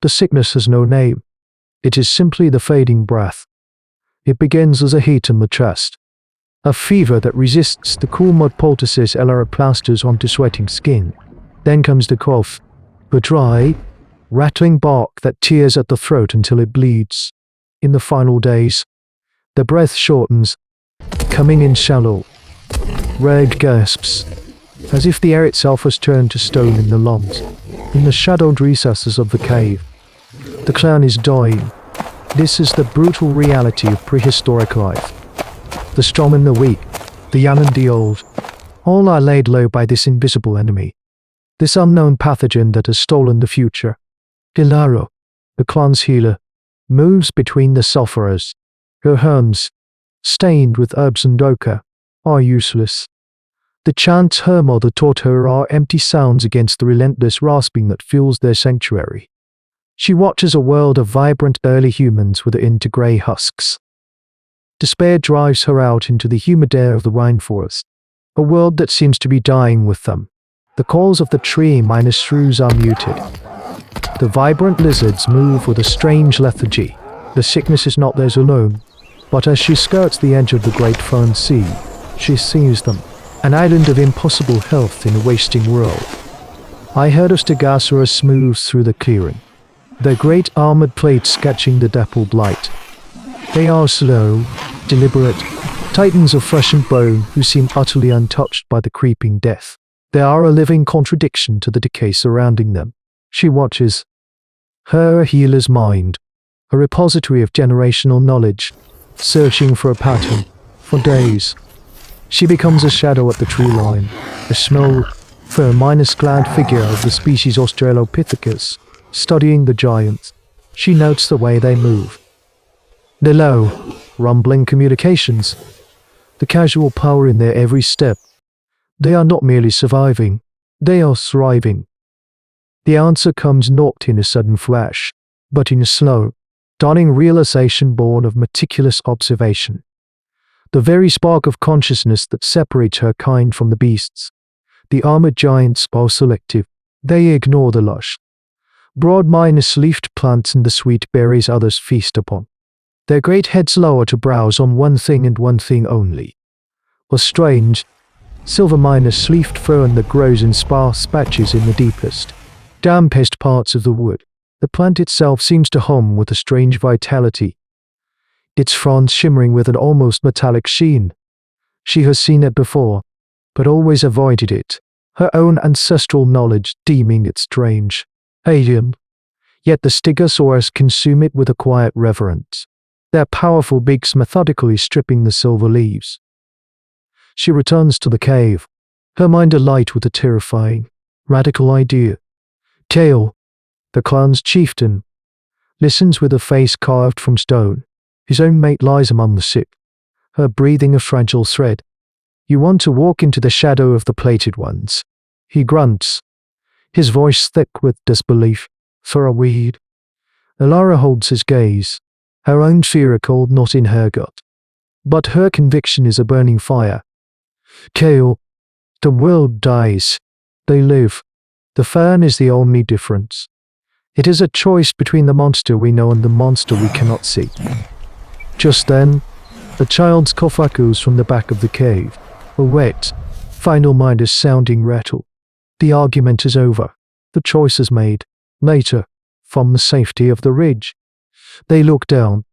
The sickness has no name. It is simply the fading breath. It begins as a heat in the chest, a fever that resists the cool mud poultices Ella plasters onto sweating skin. Then comes the cough, the dry, rattling bark that tears at the throat until it bleeds. In the final days, the breath shortens, coming in shallow, ragged gasps, as if the air itself has turned to stone in the lungs. In the shadowed recesses of the cave, the clan is dying. This is the brutal reality of prehistoric life. The strong and the weak, the young and the old, all are laid low by this invisible enemy, this unknown pathogen that has stolen the future. Ilaro, the clan's healer, moves between the sufferers. Her hands, stained with herbs and ochre, are useless. The chants her mother taught her are empty sounds against the relentless rasping that fills their sanctuary. She watches a world of vibrant early humans within to grey husks. Despair drives her out into the humid air of the rainforest, a world that seems to be dying with them. The calls of the tree minor shrews are muted. The vibrant lizards move with a strange lethargy. The sickness is not theirs alone, but as she skirts the edge of the great fern sea, she sees them, an island of impossible health in a wasting world. I heard of Stegosaurus moves through the clearing, their great armored plates sketching the dappled light. They are slow, deliberate, titans of flesh and bone who seem utterly untouched by the creeping death. They are a living contradiction to the decay surrounding them. She watches. Her a healer's mind, a repository of generational knowledge, searching for a pattern, for days. She becomes a shadow at the tree line, a small, fur-clad figure of the species Australopithecus, studying the giants. She notes the way they move. The low, rumbling communications, the casual power in their every step. They are not merely surviving, they are thriving. The answer comes not in a sudden flash, but in a slow, dawning realization born of meticulous observation. The very spark of consciousness that separates her kind from the beasts. The armored giants are selective. They ignore the lush, broad minus-leafed plants and the sweet berries others feast upon. Their great heads lower to browse on one thing and one thing only. A strange, silver minus-leafed fern that grows in sparse patches in the deepest, dampest parts of the wood. The plant itself seems to hum with a strange vitality, its fronds shimmering with an almost metallic sheen. She has seen it before, but always avoided it, her own ancestral knowledge deeming it strange, alien. Yet the Stegosaurus consume it with a quiet reverence, their powerful beaks methodically stripping the silver leaves. She returns to the cave, her mind alight with a terrifying, radical idea. Tail, the clan's chieftain, listens with a face carved from stone. His own mate lies among the sick, her breathing a fragile thread. You want to walk into the shadow of the plated ones. He grunts, his voice thick with disbelief. For a weed. Elara holds his gaze, her own fear a cold knot in her gut. But her conviction is a burning fire. Kale, the world dies. They live. The fern is the only difference. It is a choice between the monster we know and the monster we cannot see. Just then, a child's cough echoes from the back of the cave, a wet, final-minded sounding rattle. The argument is over. The choice is made. Later, from the safety of the ridge, they look down.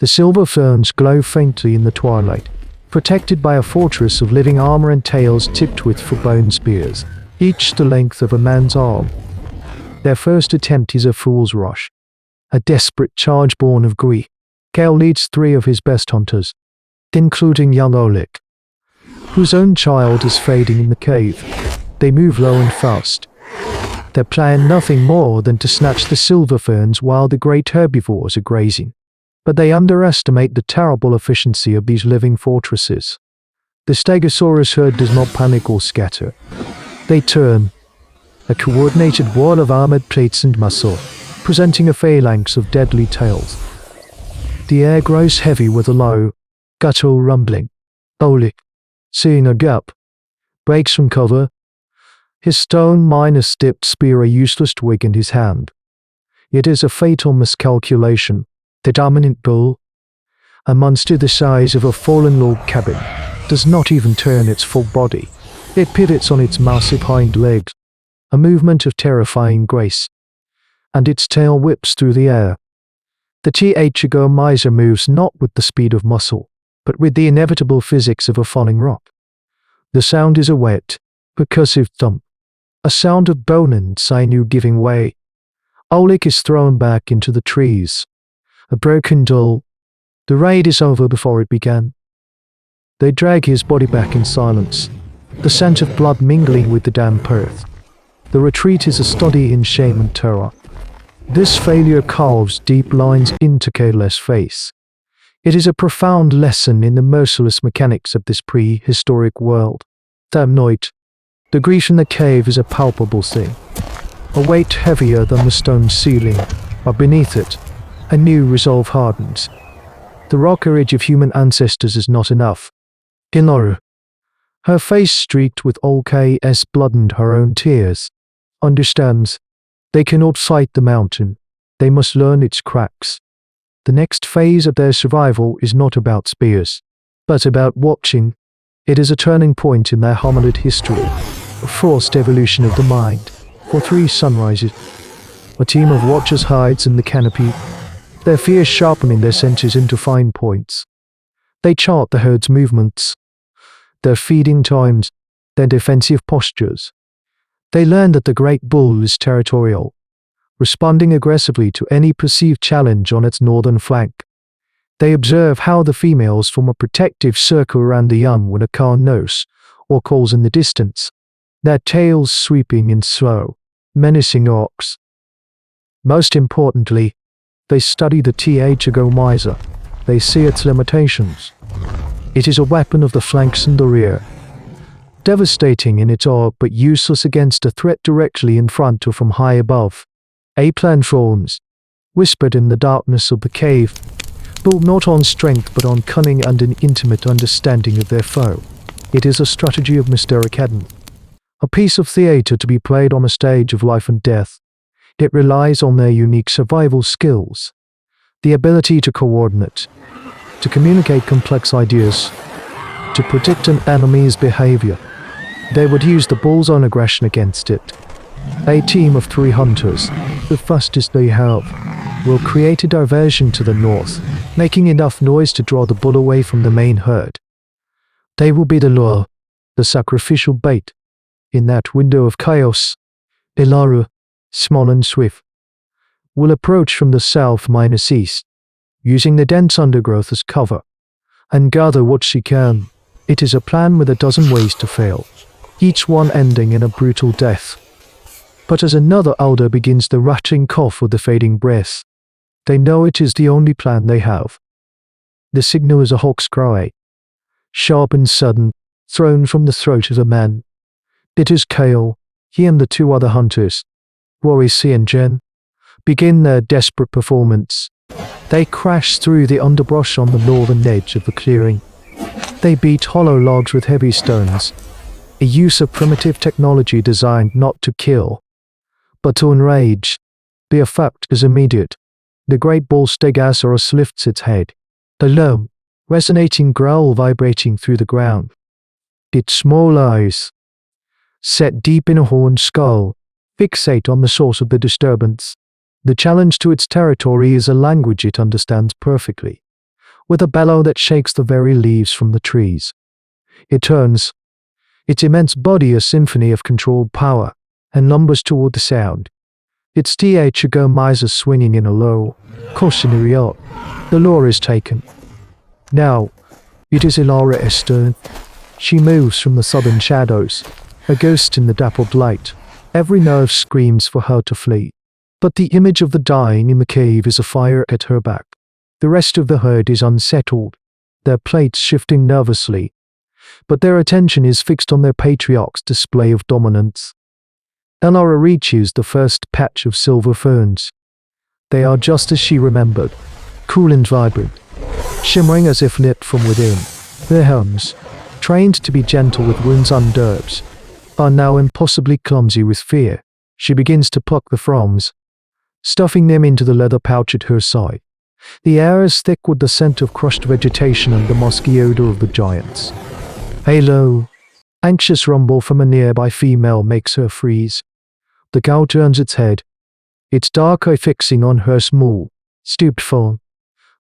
The silver ferns glow faintly in the twilight, protected by a fortress of living armor and tails tipped with foot-bone spears, each the length of a man's arm. Their first attempt is a fool's rush, a desperate charge born of greed. Kale leads 3 of his best hunters, including young Oleg, whose own child is fading in the cave. They move low and fast, their plan nothing more than to snatch the silver ferns while the great herbivores are grazing. But they underestimate the terrible efficiency of these living fortresses. The Stegosaurus herd does not panic or scatter. They turn, a coordinated wall of armored plates and muscle, presenting a phalanx of deadly tails. The air grows heavy with a low, guttural rumbling. Oleg, seeing a gap, breaks from cover, his stone minus dipped spear a useless twig in his hand. It is a fatal miscalculation. The dominant bull, a monster the size of a fallen log cabin, does not even turn its full body. It pivots on its massive hind legs, a movement of terrifying grace, and its tail whips through the air. The thagomizer moves not with the speed of muscle, but with the inevitable physics of a falling rock. The sound is a wet, percussive thump, a sound of bone and sinew giving way. Oleg is thrown back into the trees. A broken dull. The raid is over before it began. They drag his body back in silence, the scent of blood mingling with the damp earth. The retreat is a study in shame and terror. This failure carves deep lines into Kayla's face. It is a profound lesson in the merciless mechanics of this prehistoric world. That night, the grief in the cave is a palpable thing. A weight heavier than the stone ceiling, but beneath it, a new resolve hardens. The raw courage of human ancestors is not enough. Ilaru, her face streaked with OK's blood and her own tears, understands. They cannot fight the mountain. They must learn its cracks. The next phase of their survival is not about spears, but about watching. It is a turning point in their hominid history, a forced evolution of the mind. For 3 sunrises, a team of watchers hides in the canopy, their fear sharpening their senses into fine points. They chart the herd's movements, their feeding times, their defensive postures. They learn that the great bull is territorial, responding aggressively to any perceived challenge on its northern flank. They observe how the females form a protective circle around the young when a car nose or calls in the distance, their tails sweeping in slow, menacing arcs. Most importantly, they study the thagomizer. They see its limitations. It is a weapon of the flanks and the rear, devastating in its awe but useless against a threat directly in front or from high above. A plan forms, whispered in the darkness of the cave, built not on strength but on cunning and an intimate understanding of their foe. It is a strategy of Prehistory, a piece of theatre to be played on a stage of life and death. It relies on their unique survival skills, the ability to coordinate, to communicate complex ideas, to predict an enemy's behavior. They would use the bull's own aggression against it. A team of 3 hunters, the fastest they have, will create a diversion to the north, making enough noise to draw the bull away from the main herd. They will be the lure, the sacrificial bait. In that window of chaos, Ilaru, small and swift, will approach from the south-east, using the dense undergrowth as cover, and gather what she can. It is a plan with a dozen ways to fail, each one ending in a brutal death. But as another elder begins the rattling cough with the fading breath, they know it is the only plan they have. The signal is a hawk's cry, sharp and sudden, thrown from the throat of a man. It is Kale, he and the 2 other hunters, Rory C and Jen, begin their desperate performance. They crash through the underbrush on the northern edge of the clearing. They beat hollow logs with heavy stones, a use of primitive technology designed not to kill, but to enrage. The effect is immediate. The great bull Stegosaurus lifts its head, the low, resonating growl vibrating through the ground. Its small eyes, set deep in a horned skull, fixate on the source of the disturbance. The challenge to its territory is a language it understands perfectly, with a bellow that shakes the very leaves from the trees. It turns, its immense body a symphony of controlled power, and lumbers toward the sound. Its thagomizer swinging in a low, cautionary arc. The lure is taken. Now, it is Ilara Estern. She moves from the southern shadows, a ghost in the dappled light. Every nerve screams for her to flee. But the image of the dying in the cave is afire at her back. The rest of the herd is unsettled, their plates shifting nervously, but their attention is fixed on their patriarch's display of dominance. Elara reaches the first patch of silver ferns. They are just as she remembered, cool and vibrant, shimmering as if lit from within. Their helms, trained to be gentle with wounds and herbs, are now impossibly clumsy with fear. She begins to pluck the fronds. stuffing them into the leather pouch at her side. The air is thick with the scent of crushed vegetation and the musky odor of the giants. A low, anxious rumble from a nearby female makes her freeze. The cow turns its head, its dark eye fixing on her small, stooped form.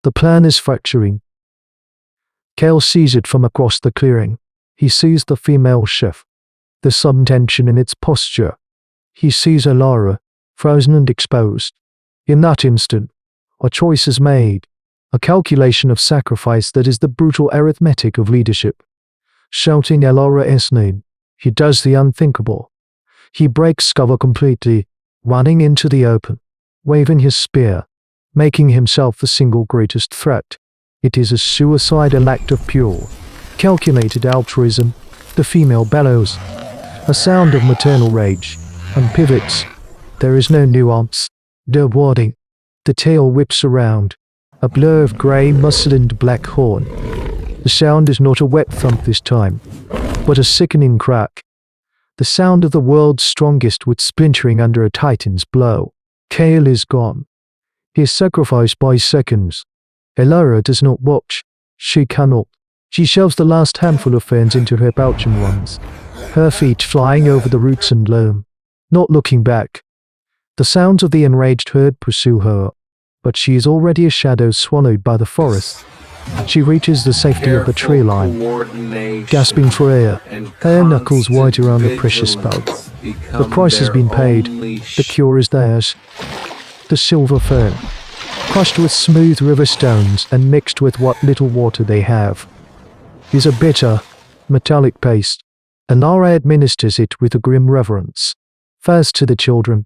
The plan is fracturing. Kale sees it from across the clearing. He sees the female shift, the sudden tension in its posture. He sees Alara, frozen and exposed. In that instant, a choice is made, a calculation of sacrifice that is the brutal arithmetic of leadership. Shouting Alara's name, he does the unthinkable. He breaks cover completely, running into the open, waving his spear, making himself the single greatest threat. It is a suicidal act of pure, calculated altruism. The female bellows, a sound of maternal rage, and pivots. There is no nuance, no wording. The tail whips around, a blur of grey musselined black horn. The sound is not a wet thump this time, but a sickening crack. The sound of the world's strongest wood splintering under a titan's blow. Kale is gone. He is sacrificed by seconds. Alara does not watch. She cannot. She shoves the last handful of ferns into her pouch and runs, her feet flying over the roots and loam, not looking back. The sounds of the enraged herd pursue her, but she is already a shadow swallowed by the forest. She reaches the safety of the tree line, gasping for air, her knuckles white around the precious bud. The price has been paid, the cure is theirs. The silver fern, crushed with smooth river stones and mixed with what little water they have, is a bitter, metallic paste, and Nara administers it with a grim reverence. First to the children,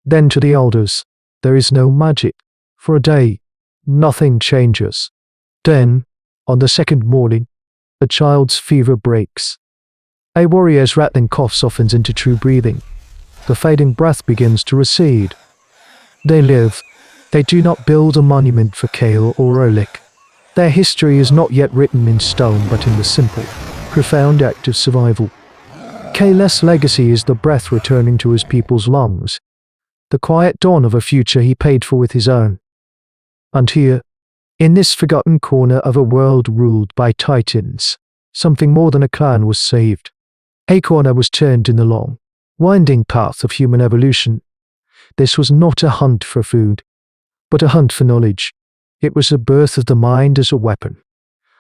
then to the elders. There is no magic. For a day, nothing changes. Then, on the second morning, a child's fever breaks. A warrior's rattling cough softens into true breathing. The fading breath begins to recede. They live. They do not build a monument for Kale or Oleg. Their history is not yet written in stone but in the simple, profound act of survival. Kale's legacy is the breath returning to his people's lungs, the quiet dawn of a future he paid for with his own. And here, in this forgotten corner of a world ruled by titans, something more than a clan was saved. A corner was turned in the long, winding path of human evolution. This was not a hunt for food, but a hunt for knowledge. It was the birth of the mind as a weapon,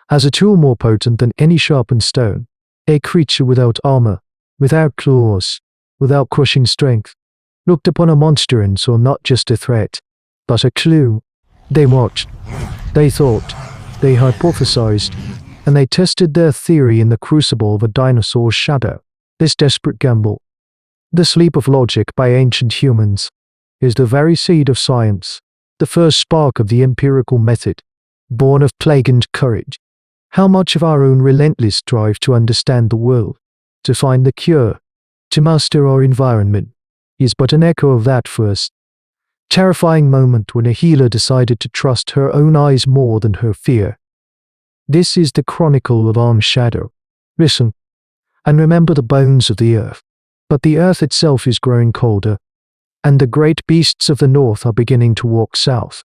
as a tool more potent than any sharpened stone, a creature without armor, without claws, without crushing strength, looked upon a monster and saw not just a threat, but a clue. They watched, they thought, they hypothesized, and they tested their theory in the crucible of a dinosaur's shadow. This desperate gamble, this leap of logic by ancient humans, is the very seed of science, the first spark of the empirical method, born of plague and courage. How much of our own relentless drive to understand the world, to find the cure, to master our environment, is but an echo of that first, terrifying moment when a healer decided to trust her own eyes more than her fear. This is the chronicle of Arm Shadow. Listen, and remember the bones of the earth. But the earth itself is growing colder, and the great beasts of the north are beginning to walk south.